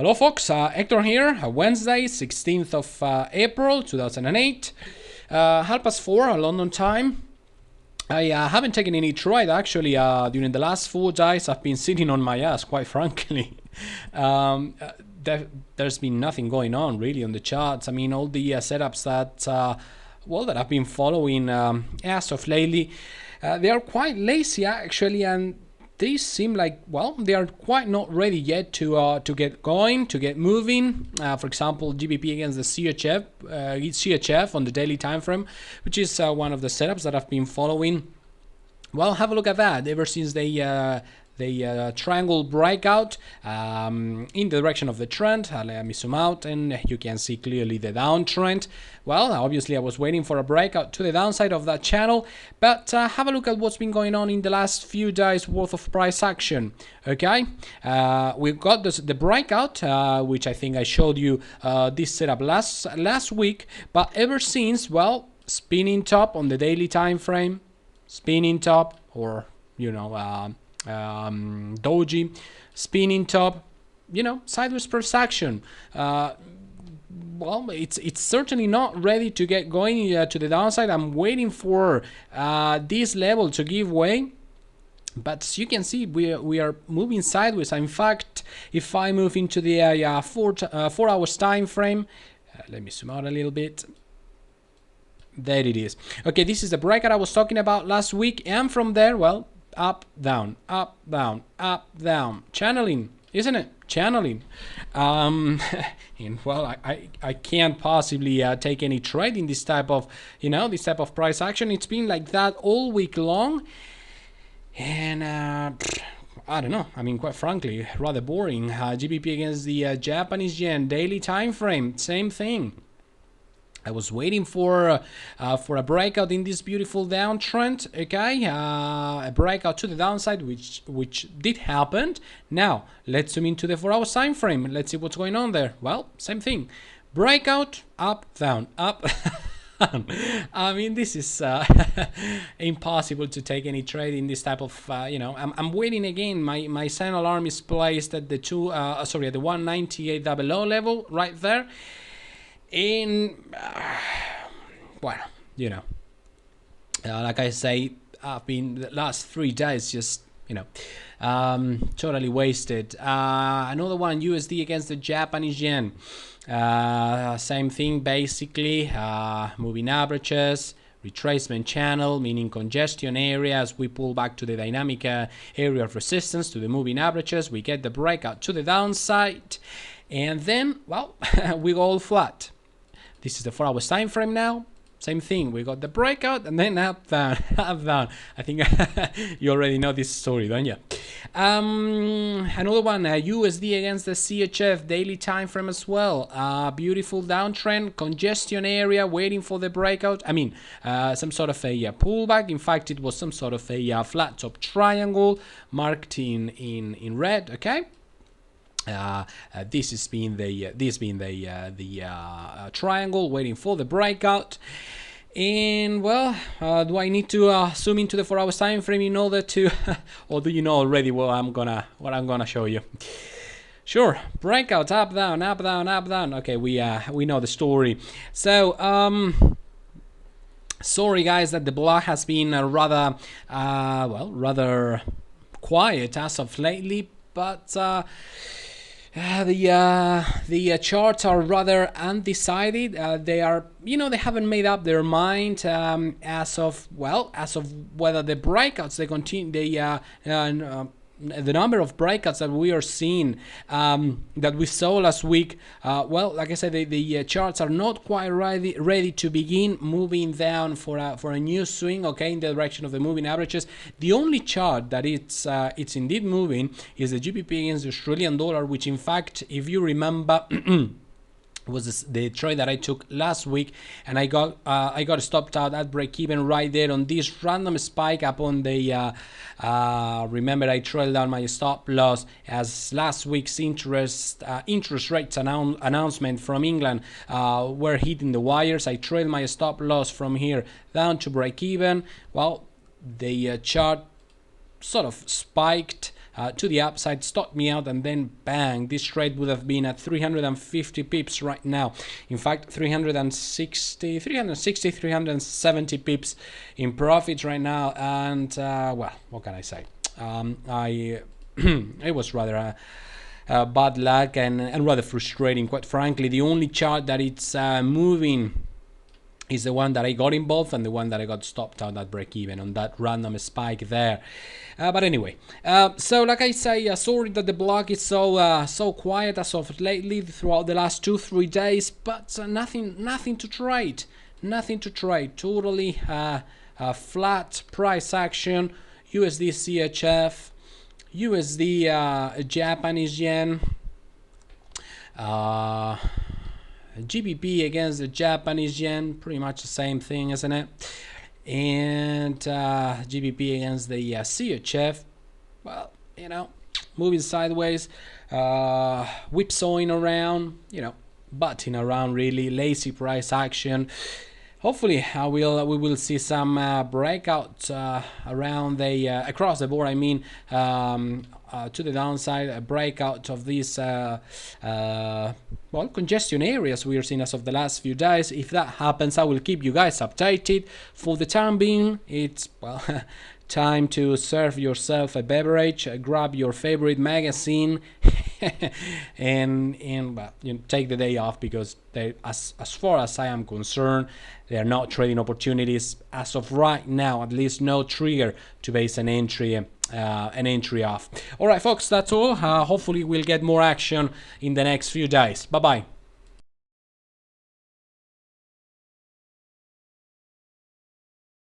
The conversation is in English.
Hello folks, Hector here, Wednesday, 16th of April 2008, half past 4 London time. I haven't taken any trade actually during the last 4 days. I've been sitting on my ass, quite frankly. There's been nothing going on really on the charts. I mean, all the setups that I've been following as of lately, they are quite lazy actually, and these seem like, well, they are quite not ready yet to get going, to get moving. For example, GBP against the CHF on the daily time frame, which is one of the setups that I've been following. Well, have a look at that. Ever since they triangle breakout in the direction of the trend. Let me zoom out and you can see clearly the downtrend. Well, obviously I was waiting for a breakout to the downside of that channel, but have a look at what's been going on in the last few days worth of price action. Okay, we've got the breakout, which I think I showed you this setup last week, but ever since, well, spinning top on the daily time frame, spinning top, or doji, spinning top, sideways price action. Well, it's certainly not ready to get going to the downside. I'm waiting for this level to give way, but as you can see, we are moving sideways. In fact, if I move into the 4 hours time frame, let me zoom out a little bit. There it is. Okay, this is the breakout I was talking about last week, and from there, well, up, down, up, down, up, down. Channeling, isn't it? Channeling. And well, I can't possibly take any trade in this type of, this type of price action. It's been like that all week long. And I don't know. I mean, quite frankly, rather boring. GBP against the Japanese yen, daily time frame, same thing. I was waiting for a breakout in this beautiful downtrend, okay, a breakout to the downside, which did happen. Now let's zoom into the 4 hours time frame. Let's see what's going on there. Well, same thing, breakout, up, down, up. I mean, this is impossible to take any trade in this type of, I'm waiting again. My sign alarm is placed at the at the 198.00 level right there. In well, like I say, I've been the last 3 days just totally wasted. Another one, USD against the Japanese yen, same thing basically. Moving averages, retracement channel, meaning congestion areas. We pull back to the dynamic area of resistance, to the moving averages. We get the breakout to the downside, and then, well, we go all flat. This is the 4 hours time frame now. Same thing. We got the breakout and then up, down, up, down. I think you already know this story, don't you? Another one, USD against the CHF, daily time frame as well. Beautiful downtrend, congestion area, waiting for the breakout. I mean, some sort of a pullback. In fact, it was some sort of a flat top triangle marked in red. Okay. This has been the triangle waiting for the breakout. And well, do I need to zoom into the 4 hours time frame in order to or do you know already what I'm gonna show you? Sure, breakout, up, down, up, down, up, down. Okay, we know the story. So sorry guys that the blog has been rather quiet as of lately, but the charts are rather undecided. They are, they haven't made up their mind as of whether the breakouts they continue. The number of breakouts that we are seeing, that we saw last week, well, like I said, the charts are not quite ready to begin moving down for a new swing, okay, in the direction of the moving averages. The only chart that it's indeed moving is the GBP against the Australian dollar, which in fact, if you remember, was the trade that I took last week, and I got stopped out at break even right there on this random spike up on the remember I trailed down my stop loss as last week's interest rates announcement from England were hitting the wires. I trailed my stop loss from here down to break even. Well, the chart sort of spiked to the upside, stopped me out, and then bang, this trade would have been at 350 pips right now. In fact, 360, 370 pips in profit right now. And well, what can I say? It was rather bad luck and rather frustrating, quite frankly. The only chart that it's moving is the one that I got involved and the one that I got stopped out at break even on that random spike there. But anyway, so like I say, sorry that the blog is so quiet as of lately throughout the last 2-3 days, but nothing to trade, totally flat price action. USD CHF, USD Japanese yen, GBP against the Japanese yen, pretty much the same thing, isn't it? And GBP against the CHF, well, you know, moving sideways, whipsawing around, you know, butting around, really lazy price action. Hopefully, we will see some breakout around the across the board. I mean, to the downside, a breakout of these well, congestion areas we are seeing as of the last few days. If that happens, I will keep you guys updated. For the time being, it's well time to serve yourself a beverage, grab your favorite magazine, and well, you know, take the day off, because they, as far as I am concerned, they are not trading opportunities as of right now. At least no trigger to base an entry off. All right, folks, that's all. Hopefully, we'll get more action in the next few days. Bye bye.